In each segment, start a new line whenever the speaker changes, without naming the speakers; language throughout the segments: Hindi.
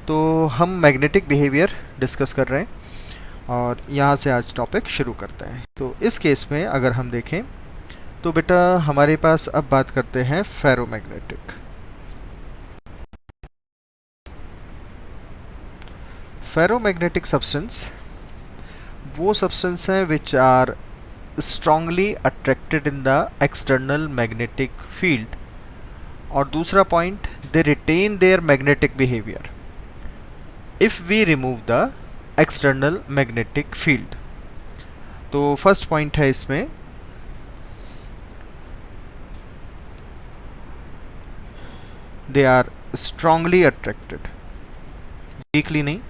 तो हम मैग्नेटिक बिहेवियर डिस्कस कर रहे हैं और यहाँ से आज टॉपिक शुरू करते हैं। तो इस केस में अगर हम देखें तो बेटा हमारे पास अब बात करते हैं फेरोमैग्नेटिक। फेरोमैग्नेटिक सब्सटेंस वो सब्सटेंस हैं which are strongly attracted in the external magnetic field, और दूसरा point they retain their magnetic behaviour if we remove the external magnetic field. तो फर्स्ट पॉइंट है इसमें they are strongly attracted, weakly नहीं,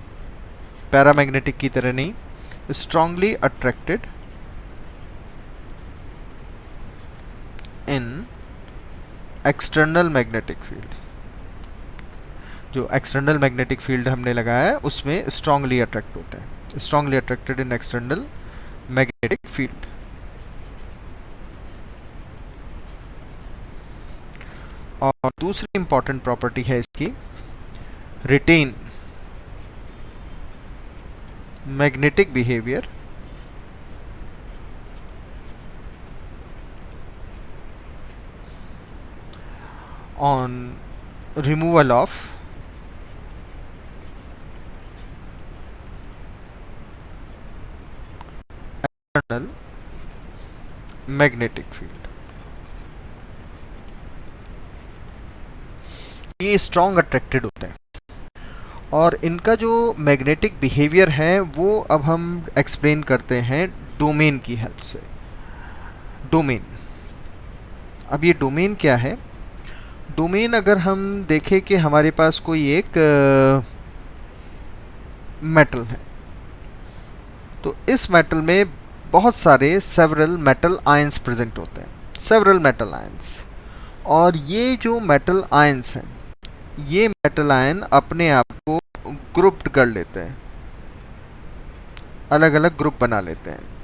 पैरामैग्नेटिक की तरह नहीं, strongly attracted in external magnetic field. जो एक्सटर्नल मैग्नेटिक फील्ड हमने लगाया है उसमें स्ट्रांगली अट्रैक्ट होता है, strongly attracted in external magnetic field. और दूसरी इंपॉर्टेंट प्रॉपर्टी है इसकी retain magnetic behaviour on removal of external magnetic field. ये स्ट्रॉन्ग अट्रैक्टेड होते हैं और इनका जो मैग्नेटिक बिहेवियर है वो अब हम एक्सप्लेन करते हैं डोमेन की हेल्प से। डोमेन, अब ये डोमेन क्या है? डोमेन अगर हम देखें कि हमारे पास कोई एक मेटल है, तो इस मेटल में बहुत सारे सेवरल मेटल आयंस प्रेजेंट होते हैं, सेवरल मेटल आयंस। और ये जो मेटल आयंस हैं, ये मेटल आयन अपने आप को ग्रुप्ड कर लेते हैं, अलग अलग ग्रुप बना लेते हैं।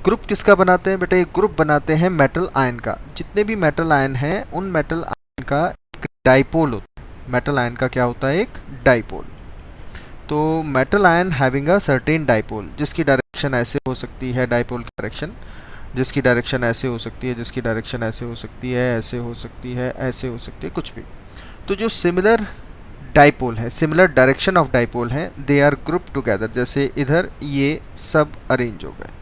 ग्रुप किसका बनाते हैं बेटा? ये ग्रुप बनाते हैं मेटल आयन का। जितने भी मेटल आयन हैं उन मेटल आयन का एक डाइपोल होता है। मेटल आयन का क्या होता है? एक डाइपोल। तो metal ion having a certain dipole, जिसकी डायरेक्शन ऐसे हो सकती है, डाइपोल की डायरेक्शन, जिसकी डायरेक्शन ऐसे हो सकती है, जिसकी डायरेक्शन ऐसे हो सकती है, ऐसे हो सकती है, ऐसे हो सकती है, कुछ भी। तो जो सिमिलर डाइपोल है, सिमिलर डायरेक्शन ऑफ डाइपोल है, दे आर ग्रुप टुगेदर। जैसे इधर ये सब अरेंज हो गए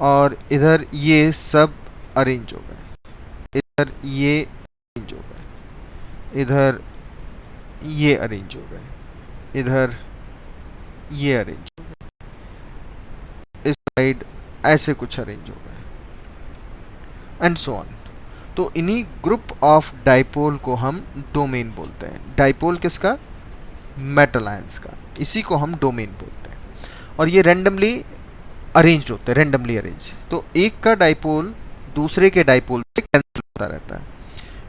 और इधर ये सब अरेंज हो गए, इधर ये अरेंज हो गए, इधर ये अरेंज हो गए, इधर ये अरेंज हो गए, इस साइड ऐसे कुछ अरेंज हो गए, एंड सो ऑन। तो इन्हीं ग्रुप ऑफ डाइपोल को हम डोमेन बोलते हैं। डाइपोल किसका? मेटल आयंस का। इसी को हम डोमेन बोलते हैं। और ये रैंडमली अरेंज्ड होते हैं, रैंडमली अरेंज। तो एक का डाइपोल दूसरे के डाइपोल से कैंसिल होता रहता है,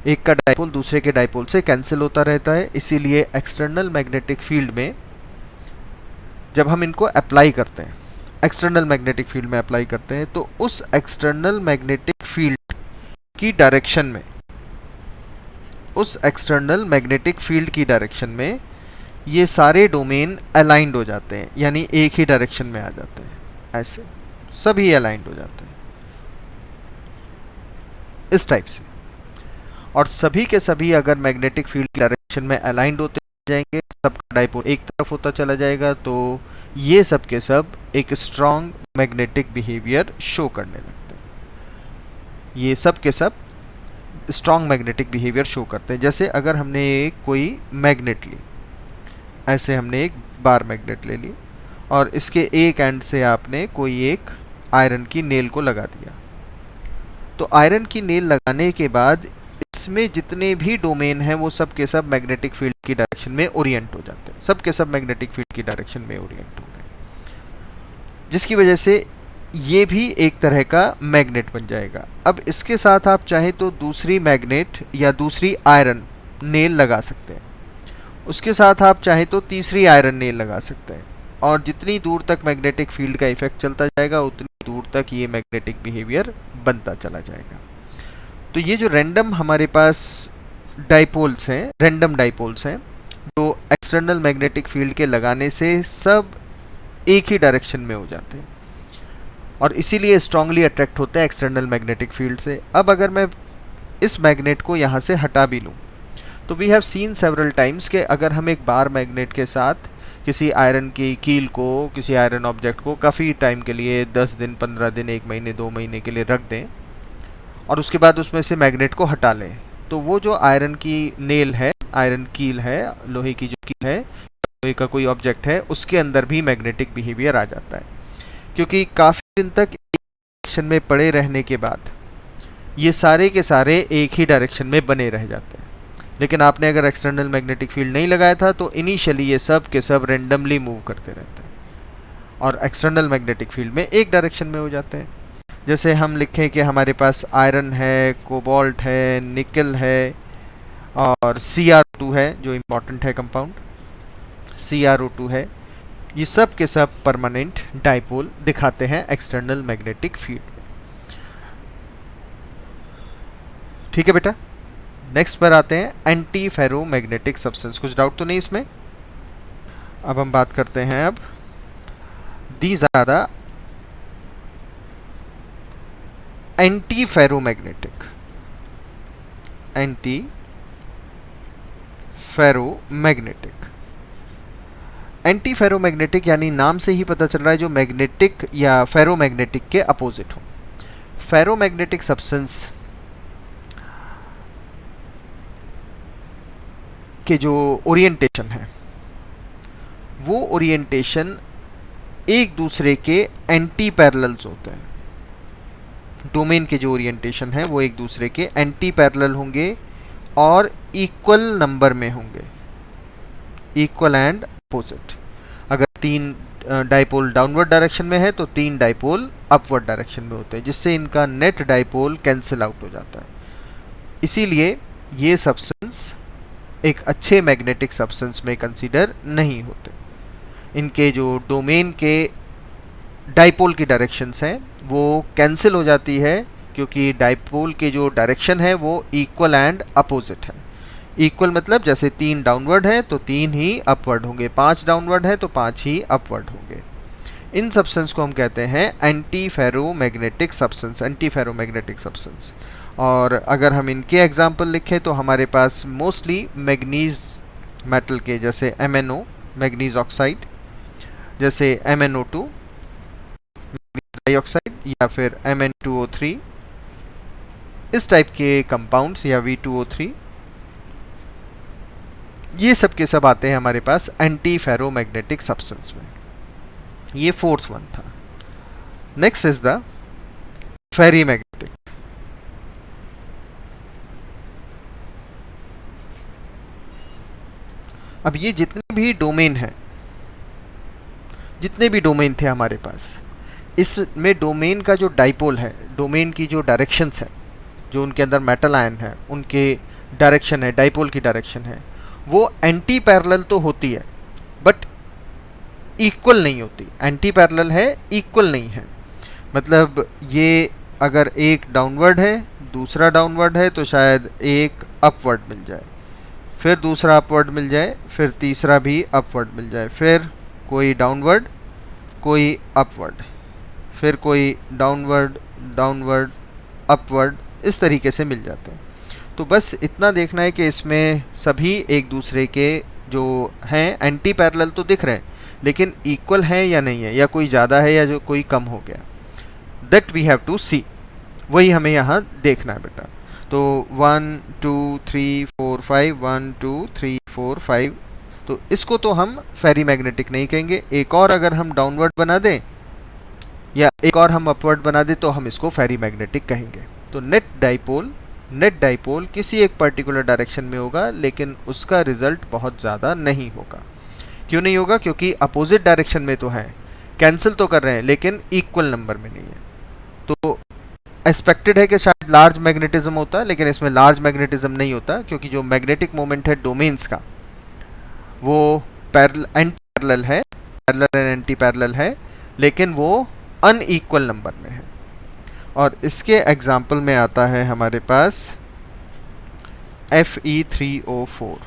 एक का डाइपोल दूसरे के डाइपोल से कैंसिल होता रहता है। इसीलिए एक्सटर्नल मैग्नेटिक फील्ड में जब हम इनको अप्लाई करते हैं, एक्सटर्नल मैग्नेटिक फील्ड में अप्लाई करते हैं, तो उस एक्सटर्नल मैग्नेटिक फील्ड की डायरेक्शन में, उस एक्सटर्नल मैग्नेटिक फील्ड की डायरेक्शन में ये सारे डोमेन अलाइंड हो जाते हैं, यानी एक ही डायरेक्शन में आ जाते हैं। ऐसे सभी अलाइंड हो जाते हैं इस टाइप से। और सभी के सभी अगर मैग्नेटिक फील्ड की डायरेक्शन में अलाइंड होते जाएंगे, सबका डाइपोल एक तरफ होता चला जाएगा, तो ये सब के सब एक स्ट्रॉन्ग मैग्नेटिक बिहेवियर शो करने लगते हैं। ये सब के सब स्ट्रॉन्ग मैग्नेटिक बिहेवियर शो करते हैं। जैसे अगर हमने एक कोई मैग्नेट ली, ऐसे हमने एक बार मैग्नेट ले ली और इसके एक एंड से आपने कोई एक आयरन की नेल को लगा दिया, तो आयरन की नेल लगाने के बाद इसमें जितने भी डोमेन हैं वो सब के सब मैग्नेटिक फील्ड की डायरेक्शन में ओरिएंट हो जाते हैं, सब के सब मैग्नेटिक फील्ड की डायरेक्शन में ओरिएंट हो गए, जिसकी वजह से ये भी एक तरह का मैग्नेट बन जाएगा। अब इसके साथ आप चाहें तो दूसरी मैग्नेट या दूसरी आयरन नेल लगा सकते हैं, उसके साथ आप चाहे तो तीसरी आयरन नेल लगा सकते हैं, और जितनी दूर तक मैग्नेटिक फील्ड का इफेक्ट चलता जाएगा उतनी दूर तक ये मैग्नेटिक बिहेवियर बनता चला जाएगा। तो ये जो रैंडम हमारे पास डाइपोल्स हैं, रैंडम डाइपोल्स हैं, जो एक्सटर्नल मैग्नेटिक फील्ड के लगाने से सब एक ही डायरेक्शन में हो जाते हैं और इसीलिए स्ट्रांगली अट्रैक्ट होते हैं एक्सटर्नल मैग्नेटिक फील्ड से। अब अगर मैं इस मैग्नेट को यहाँ से हटा भी लूँ तो we have seen several times कि अगर हम एक बार मैग्नेट के साथ किसी आयरन की कील को, किसी आयरन ऑब्जेक्ट को काफ़ी टाइम के लिए 10 दिन, 15 दिन, 1 महीने, 2 महीने के लिए रख दें और उसके बाद उसमें से मैग्नेट को हटा लें, तो वो जो आयरन की नेल है, आयरन कील है, लोहे की जो कील है, लोहे का कोई ऑब्जेक्ट है, उसके अंदर भी मैग्नेटिक बिहेवियर आ जाता है, क्योंकि काफ़ी दिन तक एक डायरेक्शन में पड़े रहने के बाद ये सारे के सारे एक ही डायरेक्शन में बने रह जाते हैं। लेकिन आपने अगर एक्सटर्नल मैग्नेटिक फील्ड नहीं लगाया था तो इनिशियली ये सब के सब रेंडमली मूव करते रहते हैं और एक्सटर्नल मैग्नेटिक फील्ड में एक डायरेक्शन में हो जाते हैं। जैसे हम लिखें कि हमारे पास आयरन है, कोबाल्ट है, निकल है और Cr2 है, जो इम्पॉर्टेंट है कंपाउंड, CrO2 है, ये सब के सब परमानेंट डाइपोल दिखाते हैं एक्सटर्नल मैग्नेटिक फील्ड में। ठीक है बेटा, नेक्स्ट पर आते हैं एंटी फेरोमैग्नेटिक सब्सटेंस। कुछ डाउट तो नहीं इसमें? अब हम बात करते हैं अब these are the anti ferromagnetic anti ferromagnetic यानी नाम से ही पता चल रहा है जो मैग्नेटिक या फेरोमैग्नेटिक के अपोजिट हो। फेरोमैग्नेटिक सब्सटेंस के जो ओरिएंटेशन है वो ओरिएंटेशन एक दूसरे के एंटी पैरेलल्स होते हैं। डोमेन के जो ओरिएंटेशन है वो एक दूसरे के एंटी पैरेलल होंगे और इक्वल नंबर में होंगे, इक्वल एंड अपोजिट। अगर 3 डाइपोल डाउनवर्ड डायरेक्शन में है तो 3 डाइपोल अपवर्ड डायरेक्शन में होते हैं, जिससे इनका नेट डाइपोल कैंसिल आउट हो जाता है। इसीलिए ये सब्सटेंस एक अच्छे मैग्नेटिक सब्सटेंस में कंसीडर नहीं होते। इनके जो डोमेन के डाइपोल की डायरेक्शंस हैं वो कैंसिल हो जाती है, क्योंकि डाइपोल के जो डायरेक्शन है वो इक्वल एंड अपोजिट है। इक्वल मतलब जैसे 3 डाउनवर्ड है तो 3 ही अपवर्ड होंगे, 5 डाउनवर्ड है तो 5 ही अपवर्ड होंगे। इन सब्सटेंस को हम कहते हैं anti ferromagnetic substance, anti ferromagnetic substance. और अगर हम इनके एग्जाम्पल लिखें तो हमारे पास मोस्टली मैग्नीज मेटल के, जैसे MnO मैग्नीज ऑक्साइड, जैसे MnO2 मैग्नीज डाइऑक्साइड, या फिर Mn2O3, इस टाइप के कंपाउंड्स, या V2O3, ये सब के सब आते हैं हमारे पास एंटी फेरोमैग्नेटिक सब्सटेंस में। ये 4th वन था। Next is the ferrimagnetic. अब ये जितने भी डोमेन हैं, जितने भी डोमेन थे हमारे पास, इसमें डोमेन का जो डाइपोल है, डोमेन की जो डायरेक्शंस है, जो उनके अंदर मेटल आयन है, उनके डायरेक्शन है, डाइपोल की डायरेक्शन है, वो एंटी पैरेलल तो होती है बट इक्वल नहीं होती। एंटी पैरेलल है, इक्वल नहीं है। मतलब ये अगर एक डाउनवर्ड है, दूसरा डाउनवर्ड है, तो शायद एक अपवर्ड मिल जाए, फिर दूसरा अपवर्ड मिल जाए, फिर तीसरा भी अपवर्ड मिल जाए, फिर कोई डाउनवर्ड, कोई अपवर्ड, फिर कोई डाउनवर्ड, डाउनवर्ड, अपवर्ड, इस तरीके से मिल जाते हैं। तो बस इतना देखना है कि इसमें सभी एक दूसरे के जो हैं एंटी पैरेलल तो दिख रहे हैं, लेकिन इक्वल है या नहीं है, या कोई ज़्यादा है या जो कोई कम हो गया, दैट वी हैव टू सी। वही हमें यहाँ देखना है बेटा। तो 1 2 3 4 5, 1 2 3 4 5, तो इसको तो हम फेरीमैग्नेटिक नहीं कहेंगे। एक और अगर हम डाउनवर्ड बना दें या एक और हम अपवर्ड बना दें तो हम इसको फेरीमैग्नेटिक कहेंगे। तो नेट डाइपोल किसी एक पर्टिकुलर डायरेक्शन में होगा, लेकिन उसका रिजल्ट बहुत ज़्यादा नहीं होगा। क्यों नहीं होगा? क्योंकि अपोजिट डायरेक्शन में तो हैं, कैंसिल तो कर रहे हैं, लेकिन इक्वल नंबर में नहीं है। तो एक्सपेक्टेड है कि शायद लार्ज मैग्नेटिज्म होता है, लेकिन इसमें लार्ज मैग्नेटिज्म नहीं होता, क्योंकि जो मैग्नेटिक मोमेंट है डोमेन्स का वो एंटी पैरेलल है, पैरेलल एंड एंटी पैरेलल है, लेकिन वो अनइक्वल नंबर में है। और इसके एग्जाम्पल में आता है हमारे पास Fe3O4।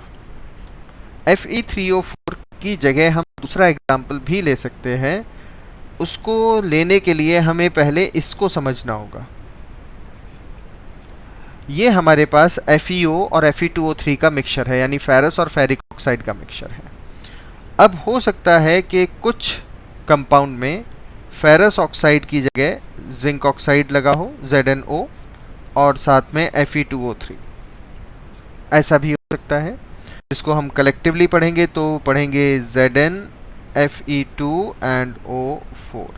Fe3O4 की जगह हम दूसरा एग्जाम्पल भी ले सकते हैं। उसको लेने के लिए हमें पहले इसको समझना होगा। ये हमारे पास FeO और Fe2O3 का मिक्सचर है, यानी फेरस और फेरिक ऑक्साइड का मिक्सचर है। अब हो सकता है कि कुछ कंपाउंड में फेरस ऑक्साइड की जगह जिंक ऑक्साइड लगा हो, ZnO, और साथ में Fe2O3, ऐसा भी हो सकता है। इसको हम कलेक्टिवली पढ़ेंगे तो पढ़ेंगे Zn Fe2 एंड O4।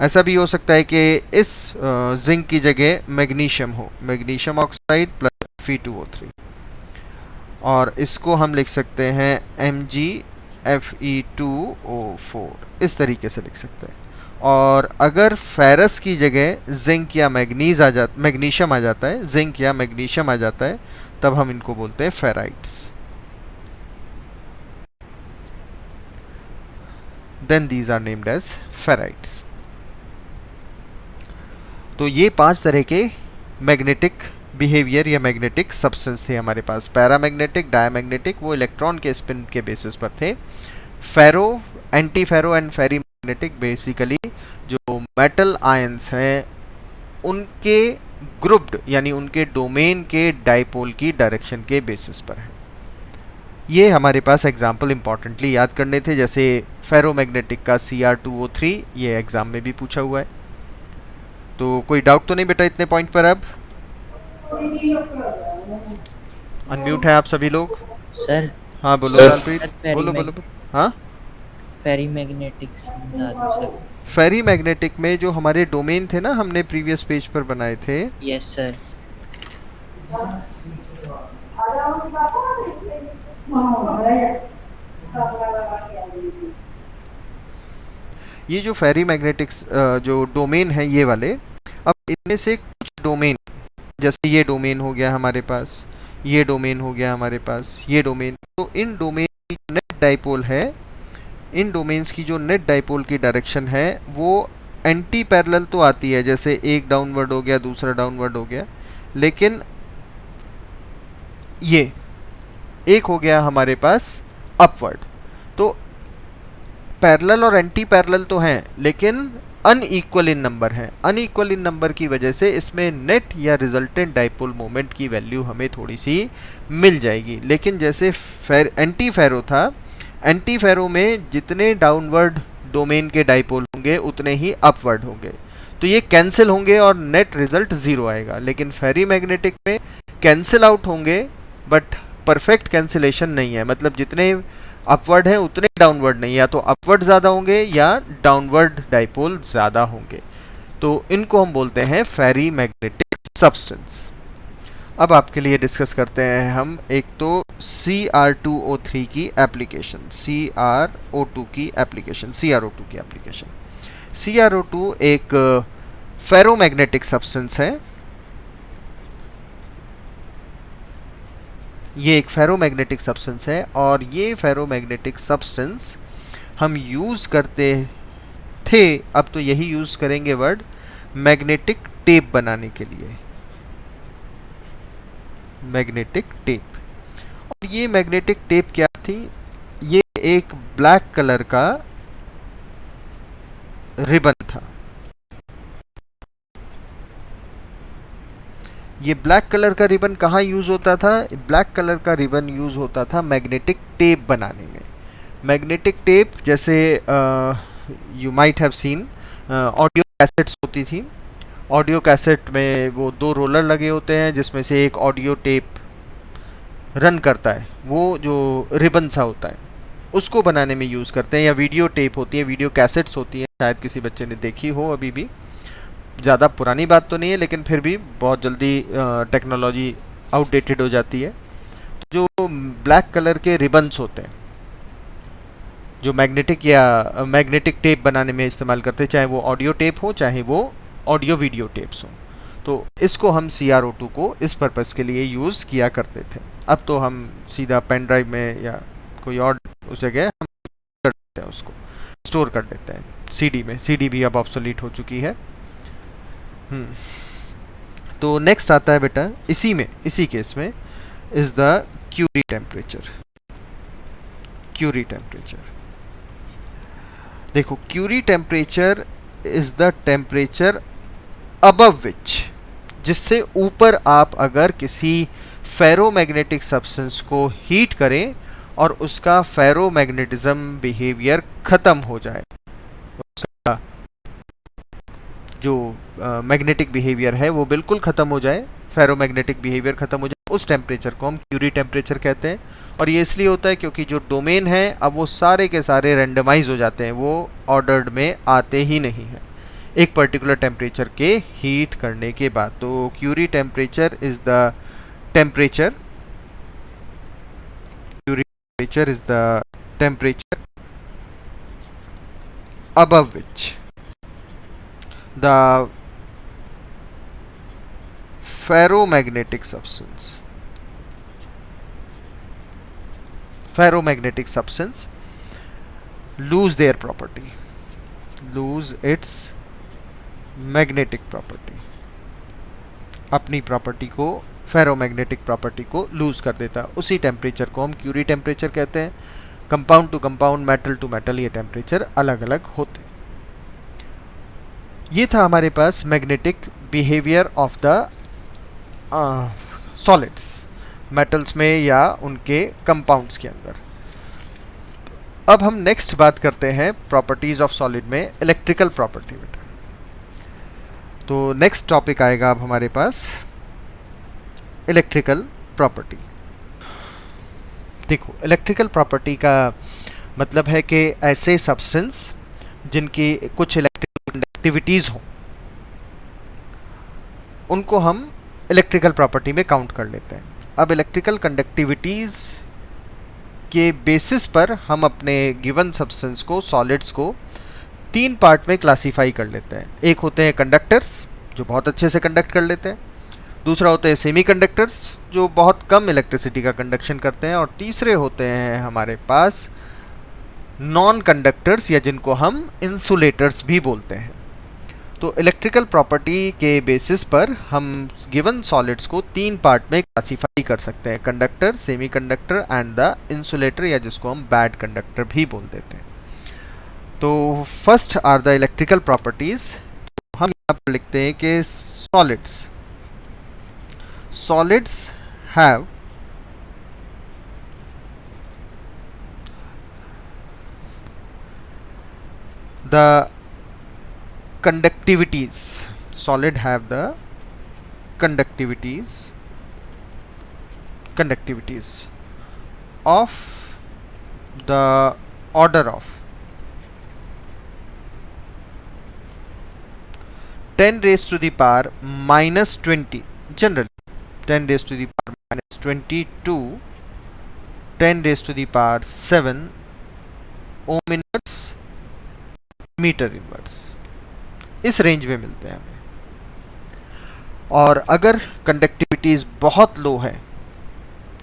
ऐसा भी हो सकता है कि इस जिंक की जगह मैग्नीशियम हो, मैग्नीशियम ऑक्साइड प्लस Fe2O3, और इसको हम लिख सकते हैं MgFe2O4, इस तरीके से लिख सकते हैं। और अगर फेरस की जगह जिंक या मैग्नीशियम आ जाता है, जिंक या मैग्नीशियम आ जाता है, तब हम इनको बोलते हैं ferrites. Then these are named as ferrites. तो ये 5 तरह के मैग्नेटिक बिहेवियर या मैग्नेटिक सब्सटेंस थे हमारे पास। पैरामैग्नेटिक, डायमैग्नेटिक, वो इलेक्ट्रॉन के स्पिन के बेसिस पर थे। Ferro, anti ferro and ferrimagnetic basically जो मेटल आयंस हैं उनके ग्रुप्ड यानी उनके डोमेन के डाइपोल की डायरेक्शन के बेसिस पर है। ये हमारे पास एग्जाम्पल इंपॉर्टेंटली याद करने थे, जैसे फेरोमैग्नेटिक का Cr2O3, ये एग्जाम में भी पूछा हुआ है। तो कोई डाउट तो नहीं बेटा इतने पॉइंट पर? अब अनम्यूट है आप सभी लोग।
सर
हाँ बोलो लालप्रीत, बोलो बोलो। हाँ,
फेरी मैग्नेटिक समझा दो सर।
फेरी मैग्नेटिक में जो हमारे डोमेन थे ना, हमने प्रीवियस पेज पर बनाए थे।
Yes sir.
ये जो फेरी मैग्नेटिक्स जो डोमेन है ये वाले, अब इनमें से कुछ डोमेन, जैसे ये डोमेन हो गया हमारे पास, ये डोमेन हो गया हमारे पास, ये डोमेन, तो इन डोमेन की नेट डाइपोल है, इन डोमेन्स की जो नेट डाइपोल की डायरेक्शन है वो एंटी पैरेलल तो आती है, जैसे एक डाउनवर्ड हो गया, दूसरा डाउनवर्ड हो गया, लेकिन ये एक हो गया हमारे पास अपवर्ड। तो पैरेलल और एंटी पैरेलल तो हैं, लेकिन अनइक्वल इन नंबर है। अनइक्वल इन नंबर की वजह से इसमें नेट या रिजल्टेंट डाइपोल मोमेंट की वैल्यू हमें थोड़ी सी मिल जाएगी। लेकिन जैसे एंटी फेरो था, एंटी फेरो में जितने डाउनवर्ड डोमेन के डाइपोल होंगे उतने ही अपवर्ड होंगे, तो ये कैंसिल होंगे और नेट रिजल्ट 0 आएगा। लेकिन फेरी मैग्नेटिक में कैंसिल आउट होंगे बट परफेक्ट कैंसिलेशन नहीं है, मतलब जितने अपवर्ड है उतने डाउनवर्ड नहीं, या तो अपवर्ड ज़्यादा होंगे या डाउनवर्ड डाइपोल ज़्यादा होंगे। तो इनको हम बोलते हैं फेरी मैग्नेटिक सब्सटेंस। अब आपके लिए डिस्कस करते हैं हम एक तो Cr2O3 की एप्लीकेशन, CrO2 की एप्लीकेशन, CrO2 एक फेरोमैग्नेटिक सब्सटेंस है। ये एक फेरोमैग्नेटिक सब्सटेंस है और ये फेरोमैग्नेटिक सब्सटेंस हम यूज़ करते थे, अब तो यही यूज़ करेंगे वर्ड, मैग्नेटिक टेप बनाने के लिए, मैग्नेटिक टेप। और ये मैग्नेटिक टेप क्या थी? ये एक ब्लैक कलर का रिबन था। ये ब्लैक कलर का रिबन कहाँ यूज़ होता था? ब्लैक कलर का रिबन यूज़ होता था मैग्नेटिक टेप बनाने में। मैग्नेटिक टेप जैसे you might have seen audio cassettes होती थी। ऑडियो कैसेट में वो 2 रोलर लगे होते हैं जिसमें से एक ऑडियो टेप रन करता है, वो जो रिबन सा होता है उसको बनाने में यूज़ करते हैं। या वीडियो टेप होती है, वीडियो कैसेट्स होती हैं, शायद किसी बच्चे ने देखी हो, अभी भी ज़्यादा पुरानी बात तो नहीं है लेकिन फिर भी बहुत जल्दी टेक्नोलॉजी आउटडेटेड हो जाती है। तो जो ब्लैक कलर के रिबन्स होते हैं जो मैग्नेटिक या मैग्नेटिक टेप बनाने में इस्तेमाल करते हैं, चाहे वो ऑडियो टेप हो चाहे वो ऑडियो वीडियो टेप्स हों, तो इसको हम CrO2 को इस पर्पज़ के लिए यूज़ किया करते थे। अब तो हम सीधा पेन ड्राइव में या कोई और उस जगह हम कर देते हैं, उसको स्टोर कर देते हैं सीडी में। सीडी भी अब ऑब्सोलीट हो चुकी है। तो नेक्स्ट आता है बेटा इसी केस में is the Curie temperature. Curie temperature, देखो Curie temperature is the temperature above which, जिससे ऊपर आप अगर किसी फेरोमैग्नेटिक सब्सटेंस को हीट करें और उसका फेरोमैग्नेटिज्म बिहेवियर खत्म हो जाए, उसका जो मैग्नेटिक बिहेवियर है वो बिल्कुल खत्म हो जाए, फेरोमैग्नेटिक बिहेवियर खत्म हो जाए, उस टेम्परेचर को हम क्यूरी टेम्परेचर कहते हैं। और ये इसलिए होता है क्योंकि जो डोमेन है अब वो सारे के सारे रेंडमाइज हो जाते हैं, वो ऑर्डर्ड में आते ही नहीं हैं एक पर्टिकुलर टेम्परेचर के हीट करने के बाद। तो Curie temperature is the temperature, Curie temperature is the temperature above which the ferromagnetic substance lose their property, lose its magnetic property, अपनी प्रॉपर्टी को, फेरोमैग्नेटिक प्रॉपर्टी को लूज कर देता है। उसी टेम्परेचर को हम क्यूरी टेम्परेचर कहते हैं। Compound to compound, metal to metal ये टेम्परेचर अलग अलग होते हैं। ये था हमारे पास magnetic behaviour of the solids, metals में या उनके कंपाउंड्स के अंदर। अब हम नेक्स्ट बात करते हैं प्रॉपर्टीज ऑफ सॉलिड में इलेक्ट्रिकल प्रॉपर्टी में। तो नेक्स्ट टॉपिक आएगा अब हमारे पास इलेक्ट्रिकल प्रॉपर्टी। देखो इलेक्ट्रिकल प्रॉपर्टी का मतलब है कि ऐसे सब्सटेंस जिनकी कुछ इलेक्ट्रिकल कंडक्टिविटीज़ हों, उनको हम इलेक्ट्रिकल प्रॉपर्टी में काउंट कर लेते हैं। अब इलेक्ट्रिकल कंडक्टिविटीज़ के बेसिस पर हम अपने गिवन सब्सटेंस को, सॉलिड्स को तीन पार्ट में क्लासीफाई कर लेते हैं। एक होते हैं कंडक्टर्स जो बहुत अच्छे से कंडक्ट कर लेते हैं, दूसरा होते हैं सेमीकंडक्टर्स जो बहुत कम इलेक्ट्रिसिटी का कंडक्शन करते हैं, और तीसरे होते हैं हमारे पास नॉन कंडक्टर्स या जिनको हम इंसुलेटर्स भी बोलते हैं। तो इलेक्ट्रिकल प्रॉपर्टी के बेसिस पर हम गिवन सॉलिड्स को तीन पार्ट में क्लासीफाई कर सकते हैं, conductor, semiconductor and the insulator, या जिसको हम बैड कंडक्टर भी बोल देते हैं। तो first are the electrical properties. हम यहाँ पर लिखते हैं कि solids have the conductivities, solid have the conductivities of the order of 10 raised to the power minus 20, generally 10 raised to the power minus 20 to 10 raised to the power 7 ohm inverse, metre inverse, इस रेंज में मिलते हैं हमें। और अगर कंडक्टिविटीज बहुत लो है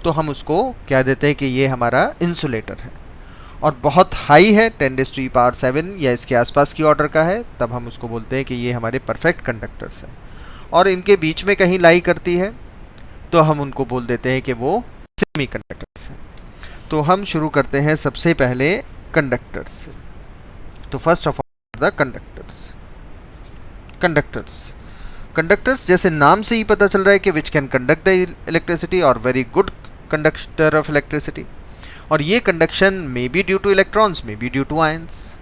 तो हम उसको क्या देते हैं कि ये हमारा इंसुलेटर है, और बहुत हाई है 10 raised to the power 7 या इसके आसपास की ऑर्डर का है, तब हम उसको बोलते हैं कि ये हमारे परफेक्ट कंडक्टर्स हैं। और इनके बीच में कहीं लाई करती है तो हम उनको बोल देते हैं कि वो सेमी कंडक्टर्स हैं। तो हम शुरू करते हैं सबसे पहले कंडक्टर्स से। तो first of all the conductors जैसे नाम से ही पता चल रहा है कि which can conduct the electricity और very good conductor of electricity. और ये conduction may be due to electrons, may be due to ions.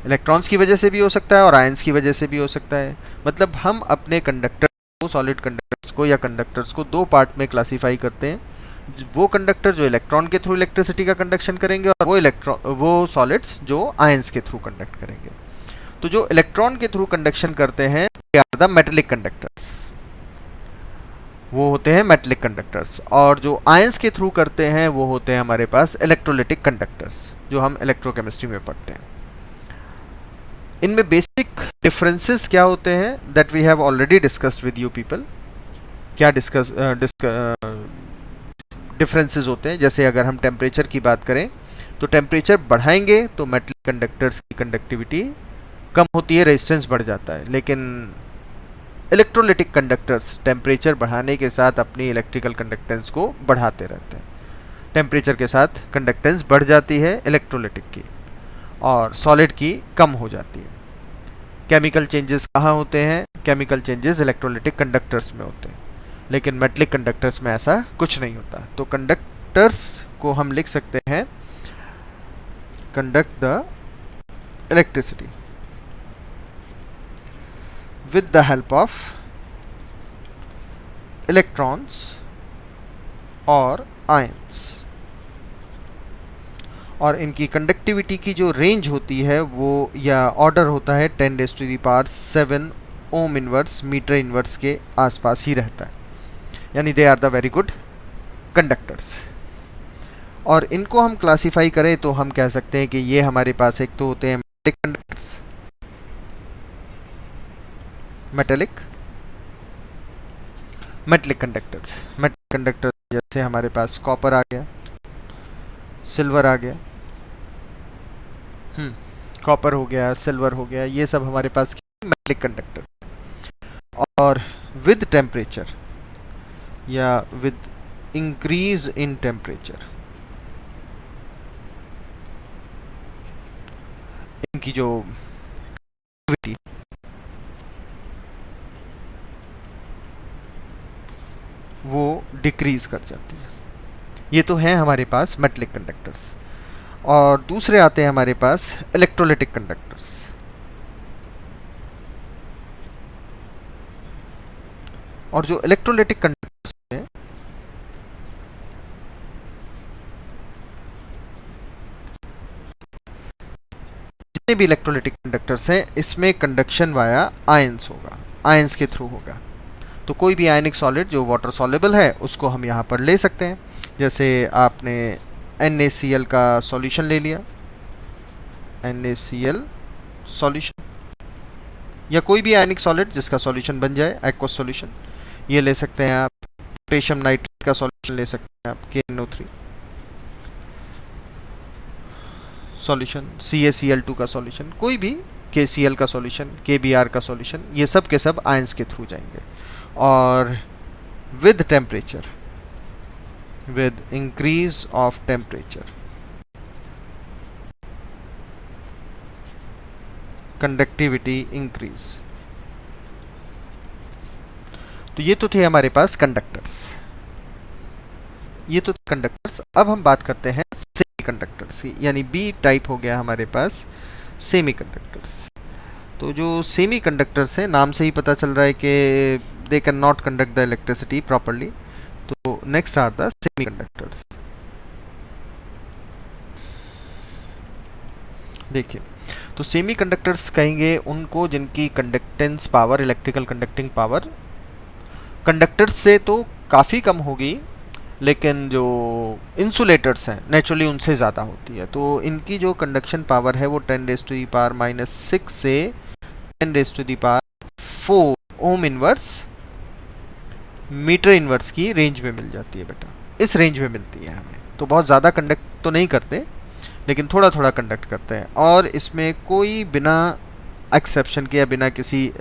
Electrons की वजह से भी हो सकता है और आयंस की वजह से भी हो सकता है। मतलब हम अपने कंडक्टर को, सॉलिड कंडक्टर्स को या कंडक्टर्स को दो पार्ट में क्लासीफाई करते हैं। वो कंडक्टर जो इलेक्ट्रॉन के थ्रू इलेक्ट्रिसिटी का कंडक्शन करेंगे, और वो सॉलिड्स जो आयंस के थ्रू कंडक्ट करेंगे। तो जो इलेक्ट्रॉन के थ्रू कंडक्शन करते हैं they are the metallic conductors, वो होते हैं मेटेलिक कंडक्टर्स। और जो आयंस के थ्रू करते हैं वो होते हैं हमारे पास इलेक्ट्रोलिटिक कंडक्टर्स, जो हम इलेक्ट्रोकेमिस्ट्री में पढ़ते हैं। इनमें बेसिक डिफरेंसेस क्या होते हैं that we have already discussed with you people. क्या डिफरेंसेस होते हैं, जैसे अगर हम टेम्परेचर की बात करें तो टेम्परेचर बढ़ाएंगे तो मेटल कंडक्टर्स की कंडक्टिविटी कम होती है, रेजिस्टेंस बढ़ जाता है। लेकिन इलेक्ट्रोलिटिक कंडक्टर्स टेम्परेचर बढ़ाने के साथ अपनी इलेक्ट्रिकल कंडक्टेंस को बढ़ाते रहते हैं। टेम्परेचर के साथ कंडक्टेंस बढ़ जाती है इलेक्ट्रोलिटिक की, और सॉलिड की कम हो जाती है। केमिकल चेंजेस कहाँ होते हैं? केमिकल चेंजेस इलेक्ट्रोलिटिक कंडक्टर्स में होते हैं, लेकिन मेटलिक कंडक्टर्स में ऐसा कुछ नहीं होता। तो कंडक्टर्स को हम लिख सकते हैं conduct the electricity with the help of electrons or ions। और इनकी कंडक्टिविटी की जो रेंज होती है वो या ऑर्डर होता है 10⁻⁷ ओम इनवर्स मीटर इनवर्स के आसपास ही रहता है, यानी they are the very good conductors. और इनको हम क्लासिफाई करें तो हम कह सकते हैं कि ये हमारे पास एक तो होते हैं मेटलिक कंडक्टर्स, मेटलिक कंडक्टर्स जैसे हमारे पास कॉपर आ गया, सिल्वर आ गया, कॉपर हो गया, सिल्वर हो गया, ये सब हमारे पास मेटलिक कंडक्टर। और विद टेम्परेचर या विद इंक्रीज इन टेम्परेचर इनकी जो कंडक्टिविटी वो डिक्रीज कर जाती है। ये तो हैं हमारे पास मेटलिक कंडक्टर्स। और दूसरे आते हैं हमारे पास इलेक्ट्रोलिटिक कंडक्टर्स। और जो इलेक्ट्रोलिटिक कंडक्टर्स हैं जितने भी इलेक्ट्रोलिटिक कंडक्टर्स हैं इसमें कंडक्शन वाया आयंस होगा, आयंस के थ्रू होगा। तो कोई भी आयनिक सॉलिड जो वाटर सॉल्युबल है उसको हम यहाँ पर ले सकते हैं। जैसे आपने NaCl का सॉल्यूशन ले लिया, NaCl सॉल्यूशन, या कोई भी आयनिक सॉलिड जिसका सॉल्यूशन बन जाए, एक्वस सॉल्यूशन, ये ले सकते हैं आप। पोटेशियम नाइट्रेट का सॉल्यूशन ले सकते हैं आप, KNO3 सॉल्यूशन, CaCl2 का सॉल्यूशन, कोई भी KCl का सॉल्यूशन, KBr का सॉल्यूशन, ये सब के सब आयंस के थ्रू जाएंगे। और with temperature, with increase of temperature, conductivity increase। तो ये तो थे हमारे पास कंडक्टर्स, ये तो कंडक्टर्स। अब हम बात करते हैं सेमी कंडक्टर्स की, यानी बी टाइप हो गया हमारे पास सेमी कंडक्टर्स। तो जो सेमी कंडक्टर्स हैं, नाम से ही पता चल रहा है कि they can not conduct the electricity properly. तो next are the semiconductors. देखिए, तो सेमी कंडक्टर्स कहेंगे उनको जिनकी conductance power, electrical conducting power conductors से तो काफ़ी कम होगी, लेकिन जो इंसुलेटर्स हैं नेचुरली उनसे ज़्यादा होती है। तो इनकी जो कंडक्शन पावर है वो 10⁻⁻⁶ से 10⁻⁴ ओम इनवर्स मीटर इनवर्स की रेंज में मिल जाती है बेटा, इस रेंज में मिलती है हमें। तो बहुत ज़्यादा कंडक्ट तो नहीं करते, लेकिन थोड़ा थोड़ा कंडक्ट करते हैं। और इसमें कोई बिना एक्सेप्शन के या बिना किसी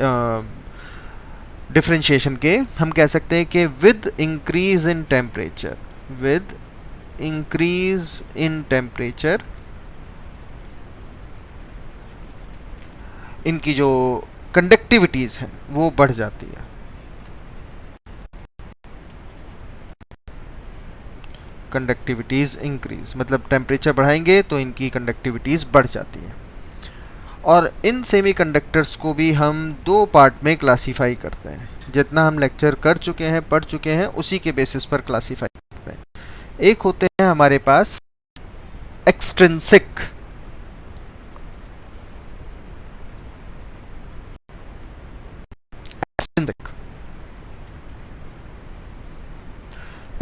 डिफरेंशिएशन के हम कह सकते हैं कि with increase in temperature, with increase in temperature इनकी जो कंडक्टिविटीज़ हैं वो बढ़ जाती है। कंडक्टिविटीज़ इंक्रीज मतलब टेम्परेचर बढ़ाएंगे तो इनकी कंडक्टिविटीज़ बढ़ जाती है। और इन सेमी कंडक्टर्स को भी हम दो पार्ट में क्लासीफाई करते हैं। जितना हम लेक्चर कर चुके हैं, पढ़ चुके हैं, उसी के बेसिस पर क्लासीफाई करते हैं। एक होते हैं हमारे पास एक्सट्रिंसिक,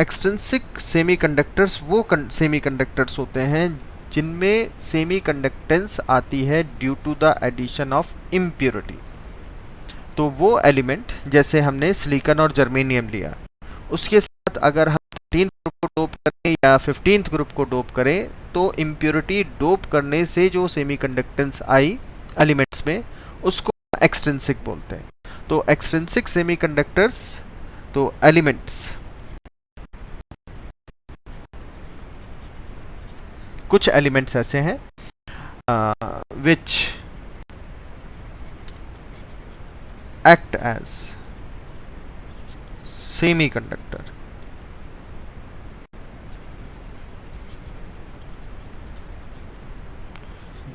एक्सट्रिंसिक सेमीकंडक्टर्स वो सेमीकंडक्टर्स होते हैं जिनमें सेमी कंडक्टेंस आती है due to the addition of impurity. तो वो एलिमेंट, जैसे हमने सिलिकॉन और जर्मेनियम लिया, उसके साथ अगर हम 13 ग्रुप को डोप करें या 15th ग्रुप को डोप करें, तो इम्प्योरिटी डोप करने से जो सेमीकंडक्टेंस आई एलिमेंट्स में, उसको एक्सट्रिंसिक बोलते हैं। तो एक्सट्रिंसिक सेमीकंडक्टर्स, तो एलिमेंट्स, कुछ एलिमेंट्स ऐसे हैं which act as semiconductor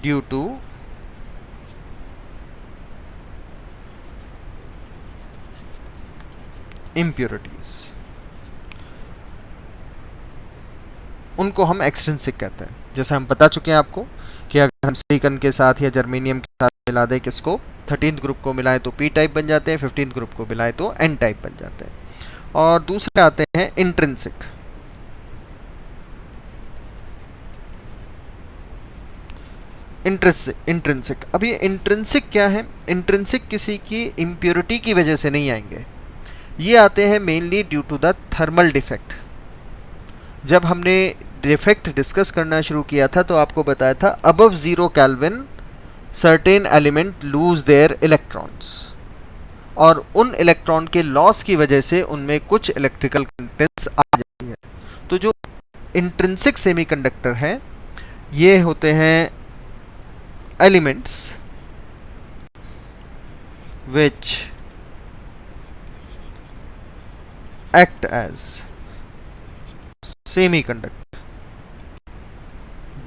due to impurities, उनको हम एक्सट्रिंसिक कहते हैं। जैसे हम बता चुके हैं आपको कि अगर हम सिलिकॉन के साथ या जर्मेनियम के साथ मिला दें किसको, 13th ग्रुप को मिलाएं तो p टाइप बन जाते हैं, 15th ग्रुप को मिलाएं तो n टाइप बन जाते हैं। और दूसरे आते हैं इंट्रिंसिक। इंट्रिंसिक, अब ये इंट्रिंसिक क्या है? इंट्रिंसिक किसी की इम्प्योरिटी की वजह से नहीं आएंगे, ये आते हैं mainly due to the thermal defect. जब हमने डिफेक्ट डिस्कस करना शुरू किया था तो आपको बताया था above 0 kelvin certain element lose their electrons, और उन इलेक्ट्रॉन के लॉस की वजह से उनमें कुछ इलेक्ट्रिकल कंटेंट्स आ जाती है। तो जो इंट्रिंसिक सेमीकंडक्टर हैं ये होते हैं elements which act as semiconductor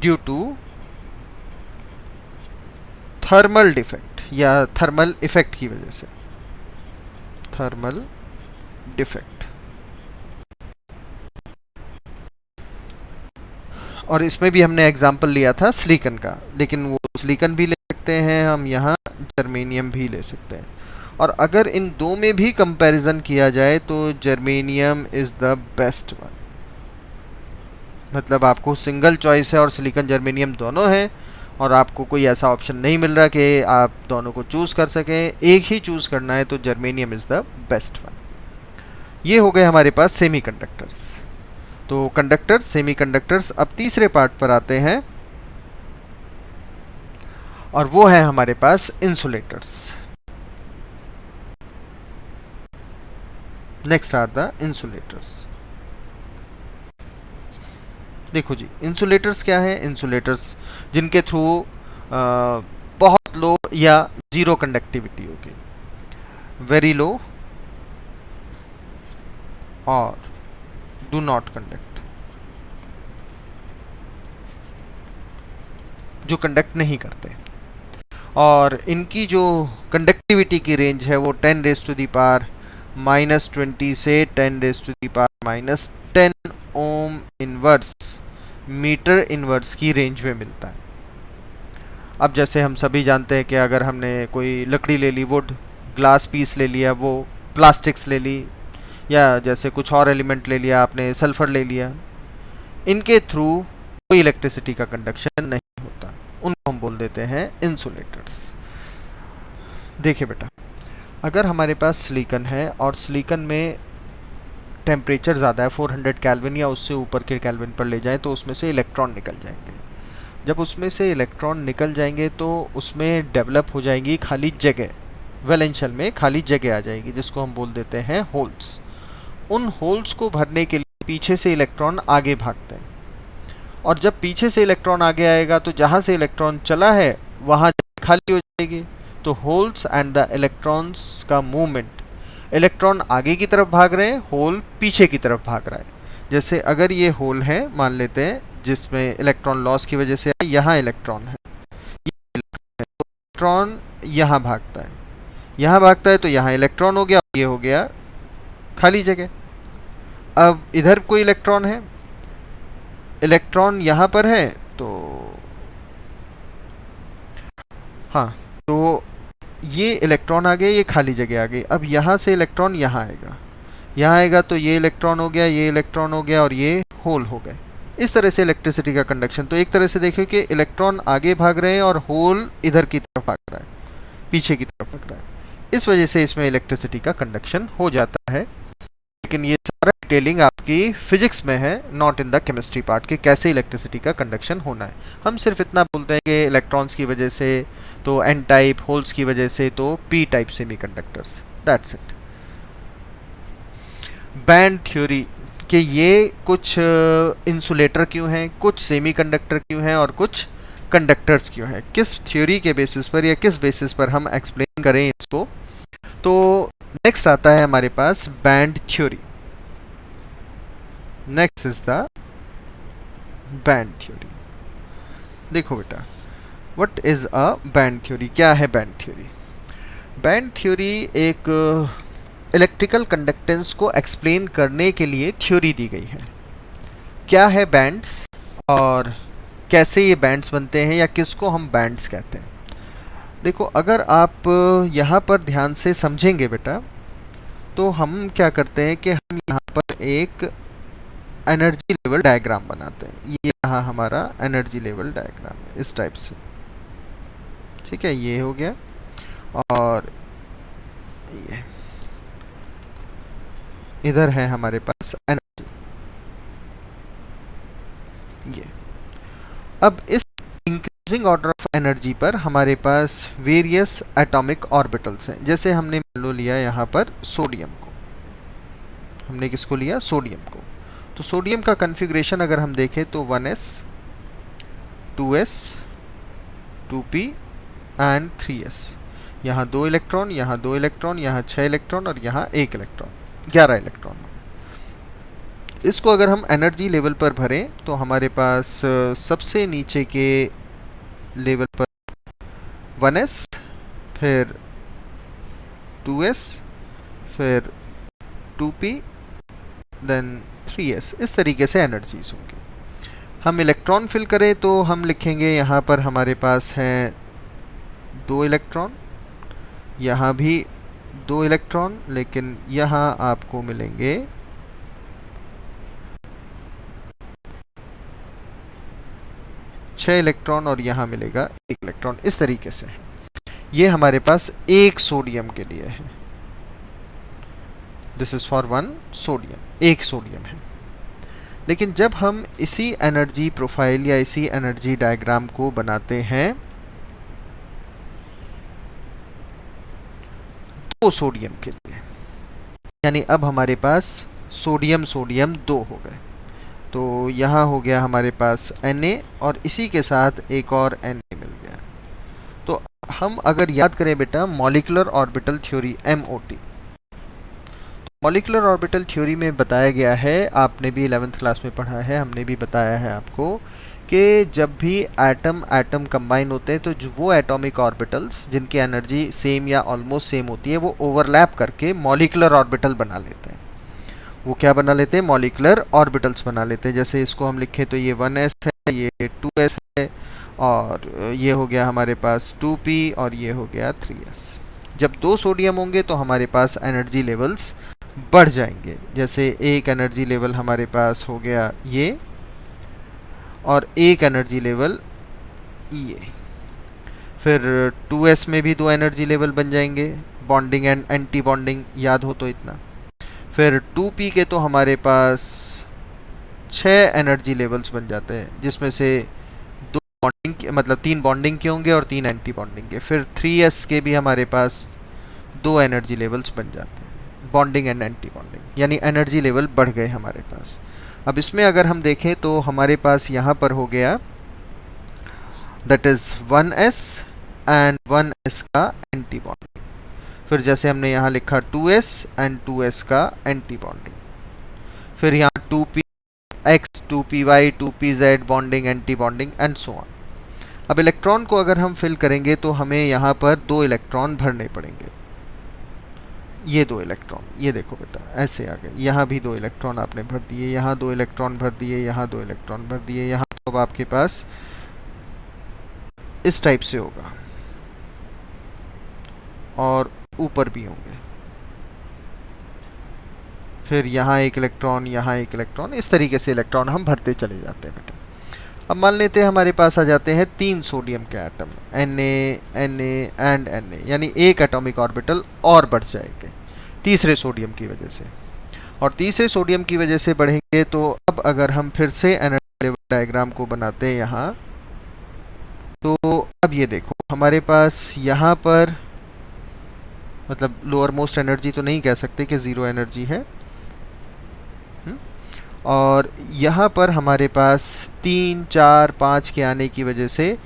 due to thermal defect या थर्मल इफेक्ट की वजह से, थर्मल डिफेक्ट। और इसमें भी हमने एग्जांपल लिया था सिलिकॉन का, लेकिन वो सिलिकॉन भी ले सकते हैं हम, यहाँ जर्मेनियम भी ले सकते हैं। और अगर इन दो में भी कंपैरिजन किया जाए तो germanium is the best one. मतलब आपको सिंगल चॉइस है और सिलिकॉन जर्मेनियम दोनों हैं, और आपको कोई ऐसा ऑप्शन नहीं मिल रहा कि आप दोनों को चूज़ कर सकें, एक ही चूज़ करना है, तो germanium is the best one. ये हो गए हमारे पास सेमीकंडक्टर्स। तो कंडक्टर्स, सेमीकंडक्टर्स। अब तीसरे पार्ट पर आते हैं और वो है हमारे पास insulators. Next are the insulators. देखो जी, इंसुलेटर्स क्या है? इंसुलेटर्स जिनके थ्रू बहुत लो या जीरो कंडक्टिविटी होगी, वेरी लो और डू नॉट कंडक्ट, जो कंडक्ट नहीं करते। और इनकी जो कंडक्टिविटी की रेंज है वो 10⁻⁻20 से 10⁻⁻10 ओम इनवर्स मीटर इनवर्स की रेंज में मिलता है। अब जैसे हम सभी जानते हैं कि अगर हमने कोई लकड़ी ले ली, वुड, ग्लास पीस ले लिया, वो प्लास्टिक्स ले ली, या जैसे कुछ और एलिमेंट ले लिया आपने, सल्फर ले लिया, इनके थ्रू कोई इलेक्ट्रिसिटी का कंडक्शन नहीं होता, उनको हम बोल देते हैं इंसुलेटर्स। देखिए बेटा, अगर हमारे पास सिलिकॉन है और सिलिकॉन में टेम्परेचर ज़्यादा है, 400 केल्विन या उससे ऊपर के केल्विन पर ले जाएं तो उसमें से इलेक्ट्रॉन निकल जाएंगे। जब उसमें से इलेक्ट्रॉन निकल जाएंगे तो उसमें डेवलप हो जाएंगी खाली जगह, वैलेंस शेल में खाली जगह आ जाएगी, जिसको हम बोल देते हैं होल्स। उन होल्स को भरने के लिए पीछे से इलेक्ट्रॉन आगे भागते हैं, और जब पीछे से इलेक्ट्रॉन आगे आएगा तो जहाँ से इलेक्ट्रॉन चला है वहाँ खाली हो जाएगी। तो होल्स एंड द इलेक्ट्रॉन्स का मूवमेंट, इलेक्ट्रॉन आगे की तरफ भाग रहे हैं, होल पीछे की तरफ भाग रहा है। जैसे अगर ये होल है, मान लेते हैं, जिसमें इलेक्ट्रॉन लॉस की वजह से यहाँ इलेक्ट्रॉन है, इलेक्ट्रॉन यहाँ भागता है, यहाँ भागता है तो यहाँ इलेक्ट्रॉन हो गया, ये हो गया खाली जगह। अब इधर कोई इलेक्ट्रॉन है, इलेक्ट्रॉन यहाँ पर है, तो हाँ, तो ये इलेक्ट्रॉन आ गए, ये खाली जगह आ गई। अब यहाँ से इलेक्ट्रॉन यहाँ आएगा, यहाँ आएगा तो ये इलेक्ट्रॉन हो गया, ये इलेक्ट्रॉन हो गया, और ये होल हो गए। इस तरह से इलेक्ट्रिसिटी का कंडक्शन। तो एक तरह से देखिए कि इलेक्ट्रॉन आगे भाग रहे हैं और होल इधर की तरफ भाग रहा है, पीछे की तरफ भाग रहा है। इस वजह से इसमें इलेक्ट्रिसिटी का कंडक्शन हो जाता है। लेकिन ये सारा डिटेलिंग आपकी फिजिक्स में है, not in the chemistry part, कि कैसे इलेक्ट्रिसिटी का कंडक्शन होना है। हम सिर्फ इतना बोलते हैं कि इलेक्ट्रॉन्स की वजह से तो एन टाइप, होल्स की वजह से तो P type semiconductors, that's it. Band theory कि ये कुछ इंसुलेटर क्यों हैं, कुछ सेमीकंडक्टर क्यों हैं और कुछ कंडक्टर्स क्यों हैं, किस थ्योरी के बेसिस पर या किस बेसिस पर हम एक्सप्लेन करें इसको। तो नेक्स्ट आता है हमारे pass band theory. Next is the band theory. देखो बेटा, what is a band theory, क्या है बैंड थ्योरी। बैंड थ्योरी एक इलेक्ट्रिकल कंडक्टेंस को एक्सप्लेन करने के लिए थ्योरी दी गई है। क्या है बैंड्स और कैसे ये बैंड्स बनते हैं या किसको हम बैंड्स कहते हैं। देखो, अगर आप यहाँ पर ध्यान से समझेंगे बेटा, तो हम क्या करते हैं कि हम यहाँ पर एक एनर्जी लेवल डायग्राम बनाते हैं। ये यहाँ हमारा एनर्जी लेवल डायग्राम है इस टाइप से, ठीक है, ये हो गया। और ये इधर है हमारे पास एनर्जी, ये। अब इस इंक्रीजिंग ऑर्डर ऑफ एनर्जी पर हमारे पास वेरियस एटॉमिक ऑर्बिटल्स हैं। जैसे हमने मान लो लिया यहाँ पर सोडियम को, हमने किसको लिया, सोडियम को। तो सोडियम का कॉन्फ़िगरेशन अगर हम देखें तो 1s 2s 2p and 3s। यहाँ 2 इलेक्ट्रॉन, यहाँ 2 इलेक्ट्रॉन, यहाँ 6 इलेक्ट्रॉन और यहाँ 1 इलेक्ट्रॉन, 11 इलेक्ट्रॉन। इसको अगर हम एनर्जी लेवल पर भरें तो हमारे पास सबसे नीचे के लेवल पर 1s, फिर 2s, फिर 2p, देन 3s, इस तरीके से एनर्जीज होंगी। हम इलेक्ट्रॉन फिल करें तो हम लिखेंगे यहाँ पर हमारे पास हैं 2 इलेक्ट्रॉन, यहाँ भी 2 इलेक्ट्रॉन, लेकिन यहाँ आपको मिलेंगे 6 इलेक्ट्रॉन और यहाँ मिलेगा 1 इलेक्ट्रॉन, इस तरीके से। ये हमारे पास एक सोडियम के लिए है। दिस इज फॉर 1 सोडियम, एक सोडियम है। लेकिन जब हम इसी एनर्जी प्रोफाइल या इसी एनर्जी डायग्राम को बनाते हैं 2 सोडियम के लिए, यानी अब हमारे पास सोडियम सोडियम 2 हो गए, तो यहाँ हो गया हमारे पास Na और इसी के साथ एक और Na मिल गया। तो हम अगर याद करें बेटा molecular orbital theory, MOT, molecular orbital theory में बताया गया है, आपने भी 11th क्लास में पढ़ा है, हमने भी बताया है आपको, कि जब भी एटम एटम कंबाइन होते हैं तो जो वो एटॉमिक ऑर्बिटल्स जिनकी एनर्जी सेम या ऑलमोस्ट सेम होती है वो ओवरलैप करके मॉलिक्यूलर ऑर्बिटल बना लेते हैं। वो क्या बना लेते हैं, मॉलिक्यूलर ऑर्बिटल्स बना लेते हैं। जैसे इसको हम लिखें तो ये 1s है, ये 2s है, और ये हो गया हमारे पास 2p और ये हो गया 3s। जब 2 सोडियम होंगे तो हमारे पास एनर्जी लेवल्स बढ़ जाएंगे। जैसे एक एनर्जी लेवल हमारे पास हो गया ये, और एक एनर्जी लेवल ये, फिर 2s में भी 2 एनर्जी लेवल बन जाएंगे, बॉन्डिंग एंड एंटी बॉन्डिंग याद हो तो इतना। फिर 2p के तो हमारे पास 6 एनर्जी लेवल्स बन जाते हैं, जिसमें से 2 बॉन्डिंग मतलब 3 बॉन्डिंग के होंगे और 3 एंटी बॉन्डिंग के। फिर 3s के भी हमारे पास 2 एनर्जी लेवल्स बन जाते हैं, बॉन्डिंग एंड एंटी बॉन्डिंग, यानी एनर्जी लेवल बढ़ गए हमारे पास। अब इसमें अगर हम देखें तो हमारे पास यहाँ पर हो गया that is 1s and 1s का एंटी बॉन्डिंग। फिर जैसे हमने यहाँ लिखा 2s एंड 2s का एंटी बॉन्डिंग। फिर यहाँ 2px 2py 2pz bonding anti bonding and so on. अब इलेक्ट्रॉन को अगर हम फिल करेंगे तो हमें यहाँ पर 2 इलेक्ट्रॉन भरने पड़ेंगे। ये 2 इलेक्ट्रॉन, ये देखो बेटा ऐसे आ गए, यहाँ भी 2 इलेक्ट्रॉन आपने भर दिए, यहाँ 2 इलेक्ट्रॉन भर दिए, यहाँ 2 इलेक्ट्रॉन भर दिए, यहाँ तो अब आपके पास इस टाइप से होगा और ऊपर भी होंगे। फिर यहाँ 1 इलेक्ट्रॉन, यहाँ 1 इलेक्ट्रॉन, इस तरीके से इलेक्ट्रॉन हम भरते चले जाते हैं बेटा। अब मान लेते हैं हमारे पास आ जाते हैं 3 सोडियम के एटम, Na एंड Na, यानी एक एटॉमिक ऑर्बिटल और बढ़ जाएंगे तीसरे सोडियम की वजह से। और तीसरे सोडियम की वजह से बढ़ेंगे। तो अब अगर हम फिर से एनर्जी लेवल डायग्राम को बनाते हैं यहाँ, तो अब ये देखो हमारे पास यहाँ पर, मतलब लोअर मोस्ट एनर्जी तो नहीं कह सकते कि ज़ीरो एनर्जी है, और यहाँ पर हमारे पास 3, 4, 5 के आने की वजह से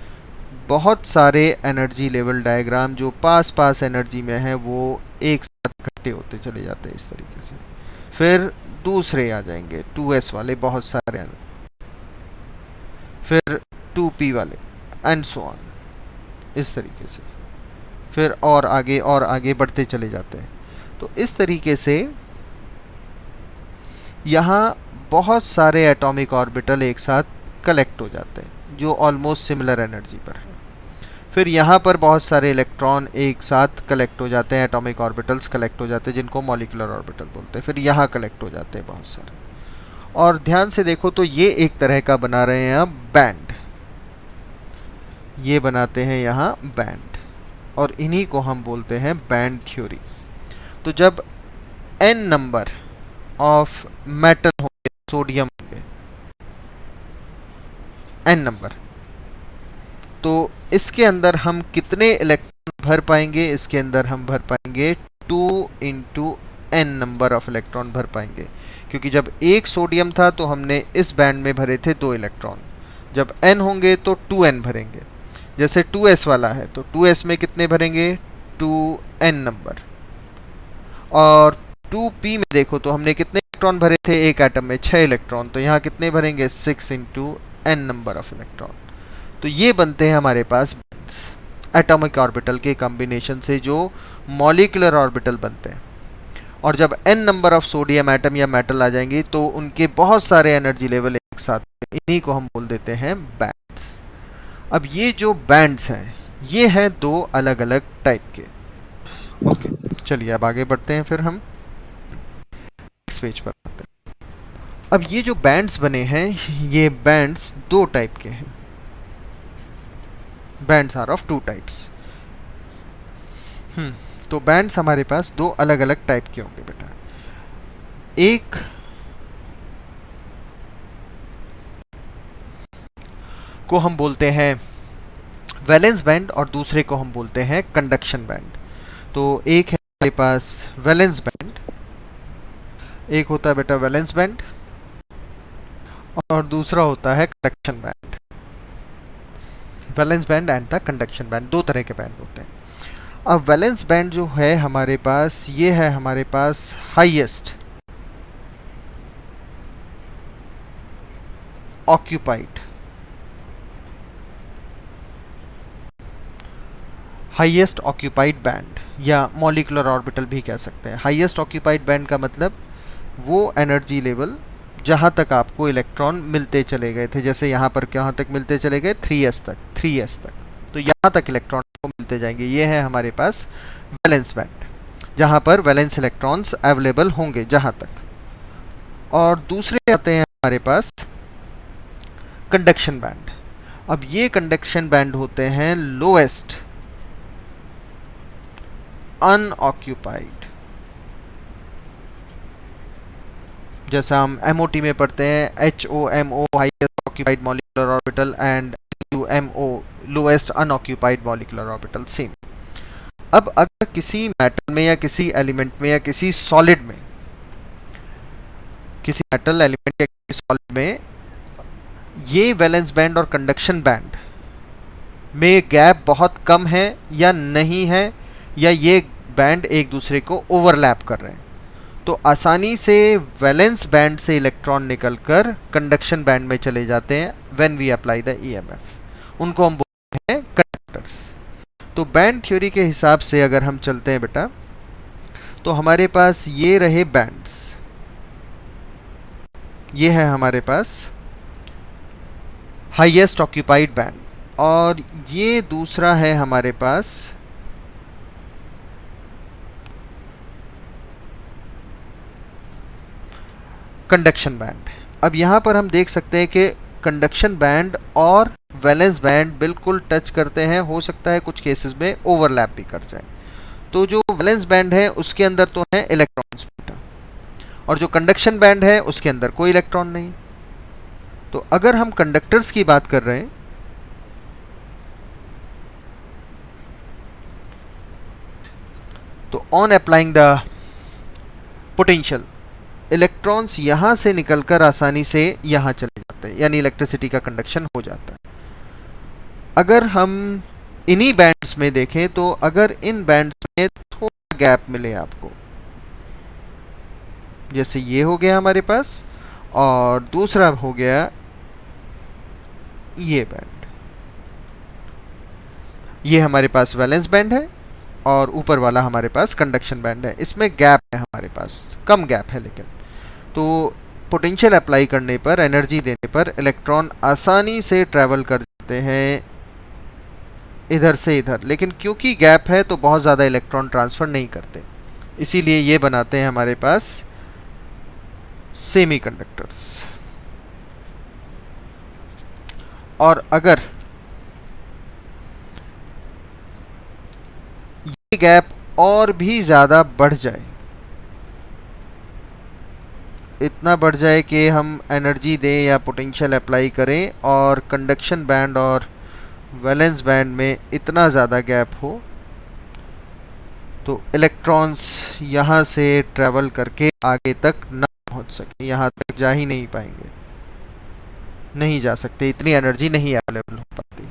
बहुत सारे एनर्जी लेवल डायग्राम जो पास पास एनर्जी में है वो एक साथ इकट्ठे होते चले जाते हैं इस तरीके से। फिर दूसरे आ जाएंगे 2s वाले बहुत सारे, फिर 2p वाले एंड सो ऑन, इस तरीके से फिर और आगे बढ़ते चले जाते हैं। तो इस तरीके से यहाँ बहुत सारे एटॉमिक ऑर्बिटल एक साथ कलेक्ट हो जाते हैं जो ऑलमोस्ट सिमिलर एनर्जी पर है। फिर यहाँ पर बहुत सारे इलेक्ट्रॉन एक साथ कलेक्ट हो जाते हैं, एटॉमिक ऑर्बिटल्स कलेक्ट हो जाते हैं जिनको मॉलिक्यूलर ऑर्बिटल बोलते हैं। फिर यहाँ कलेक्ट हो जाते हैं बहुत सारे। और ध्यान से देखो तो ये एक तरह का बना रहे हैं हम बैंड, ये बनाते हैं यहाँ बैंड, और इन्हीं को हम बोलते हैं बैंड थ्योरी। तो जब n नंबर ऑफ मेटल होंगे, सोडियम होंगे n नंबर, तो इसके अंदर हम कितने इलेक्ट्रॉन भर पाएंगे? इसके अंदर हम भर पाएंगे 2 into n number of electron भर पाएंगे, क्योंकि जब एक सोडियम था तो हमने इस बैंड में भरे थे 2 इलेक्ट्रॉन। जब n होंगे तो 2n भरेंगे। जैसे 2s वाला है तो 2s में कितने भरेंगे? 2n number. और 2p में देखो तो हमने कितने इलेक्ट्रॉन भरे थे? एक एटम में 6 इलेक्ट्रॉन, तो यहाँ कितने भरेंगे? 6 into n number of electron. तो ये बनते हैं हमारे पास एटॉमिक ऑर्बिटल के कॉम्बिनेशन से जो मॉलिक्यूलर ऑर्बिटल बनते हैं। और जब n number of sodium atom या मेटल आ जाएंगे तो उनके बहुत सारे एनर्जी लेवल एक साथ, इन्हीं को हम बोल देते हैं बैंड्स। अब ये जो बैंड्स हैं ये हैं 2 अलग अलग टाइप के। ओके, चलिए अब आगे बढ़ते हैं, फिर हम नेक्स्ट पेज पर आते हैं। अब ये जो बैंड्स बने हैं ये बैंड्स 2 टाइप के हैं। Bands are of 2 types. तो बैंड्स हमारे पास 2 अलग अलग टाइप के होंगे बेटा। एक को हम बोलते हैं वैलेंस बैंड और दूसरे को हम बोलते हैं कंडक्शन बैंड। तो एक है हमारे पास वैलेंस बैंड, एक होता है बेटा वैलेंस बैंड, और दूसरा होता है conduction band. Valence band and the conduction band, 2 तरह के बैंड होते हैं। अब वैलेंस बैंड जो है हमारे पास, ये है हमारे पास highest occupied, highest occupied band या मॉलिक्यूलर ऑर्बिटल भी कह सकते हैं। हाईएस्ट ऑक्यूपाइड बैंड का मतलब वो एनर्जी लेवल जहाँ तक आपको इलेक्ट्रॉन मिलते चले गए थे। जैसे यहाँ पर कहाँ तक मिलते चले गए? 3s तक, तो यहाँ तक इलेक्ट्रॉन को मिलते जाएंगे। ये है हमारे पास वैलेंस बैंड, जहाँ पर वैलेंस इलेक्ट्रॉन्स अवेलेबल होंगे जहाँ तक। और दूसरे आते हैं हमारे पास कंडक्शन बैंड। अब ये कंडक्शन बैंड होते हैं लोएस्ट अनऑक्यूपाइड। जैसा हम MOT में पढ़ते हैं HOMO highest occupied molecular orbital and LUMO lowest unoccupied molecular orbital, same. अब अगर किसी मेटल में या किसी एलिमेंट में या किसी सॉलिड में, किसी मेटल एलिमेंट या किसी सॉलिड में ये वैलेंस बैंड और कंडक्शन बैंड में गैप बहुत कम है या नहीं है, या ये बैंड एक दूसरे को ओवरलैप कर रहे हैं, तो आसानी से वैलेंस बैंड से इलेक्ट्रॉन निकलकर कंडक्शन बैंड में चले जाते हैं when we apply the EMF। उनको हम बोलते हैं कंडक्टर्स। तो बैंड थ्योरी के हिसाब से अगर हम चलते हैं बेटा, तो हमारे पास ये रहे बैंड्स, ये है हमारे पास हाईएस्ट ऑक्यूपाइड बैंड, और ये दूसरा है हमारे पास कंडक्शन बैंड। अब यहाँ पर हम देख सकते हैं कि कंडक्शन बैंड और वैलेंस बैंड बिल्कुल टच करते हैं, हो सकता है कुछ केसेस में ओवरलैप भी कर जाए। तो जो वैलेंस बैंड है उसके अंदर तो है इलेक्ट्रॉन्स बेटा, और जो कंडक्शन बैंड है उसके अंदर कोई इलेक्ट्रॉन नहीं। तो अगर हम कंडक्टर्स की बात कर रहे हैं तो on applying the potential, electrons यहां से निकलकर आसानी से यहां चले जाते हैं, यानी इलेक्ट्रिसिटी का कंडक्शन हो जाता है। अगर हम इन्हीं बैंड्स में देखें तो अगर इन बैंड्स में थोड़ा गैप मिले आपको, जैसे ये हो गया हमारे पास और दूसरा हो गया ये बैंड, ये हमारे पास वैलेंस बैंड है और ऊपर वाला हमारे पास कंडक्शन बैंड है। इसमें गैप है हमारे पास, कम गैप है, लेकिन तो पोटेंशियल अप्लाई करने पर, एनर्जी देने पर इलेक्ट्रॉन आसानी से ट्रैवल कर जाते हैं इधर से इधर, लेकिन क्योंकि गैप है तो बहुत ज़्यादा इलेक्ट्रॉन ट्रांसफ़र नहीं करते, इसीलिए ये बनाते हैं हमारे पास सेमीकंडक्टर्स। और अगर ये गैप और भी ज़्यादा बढ़ जाए, इतना बढ़ जाए कि हम एनर्जी दें या पोटेंशियल अप्लाई करें और कंडक्शन बैंड और वैलेंस बैंड में इतना ज़्यादा गैप हो, तो इलेक्ट्रॉन्स यहाँ से ट्रैवल करके आगे तक ना पहुँच सके, यहाँ तक जा ही नहीं पाएंगे, नहीं जा सकते, इतनी एनर्जी नहीं अवेलेबल हो पाती।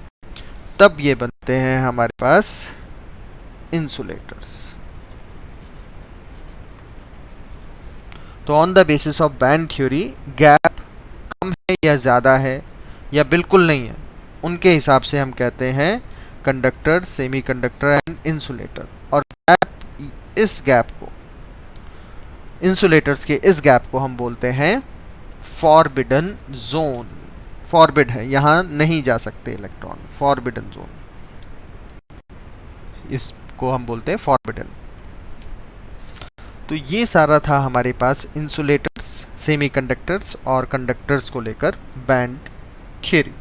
तब ये बनते हैं हमारे पास इंसुलेटर्स। तो on the basis of band theory, gap कम है या ज़्यादा है या बिल्कुल नहीं है, उनके हिसाब से हम कहते हैं कंडक्टर, सेमीकंडक्टर एंड इंसुलेटर। और गैप, इस गैप को, इंसुलेटर्स के इस गैप को हम बोलते हैं फॉरबिडन जोन। फॉरबिड है, यहाँ नहीं जा सकते इलेक्ट्रॉन, फॉरबिडन जोन, इसको हम बोलते हैं फॉरबिडन। तो ये सारा था हमारे पास इंसुलेटर्स, सेमीकंडक्टर्स और कंडक्टर्स को लेकर बैंड थ्योरी।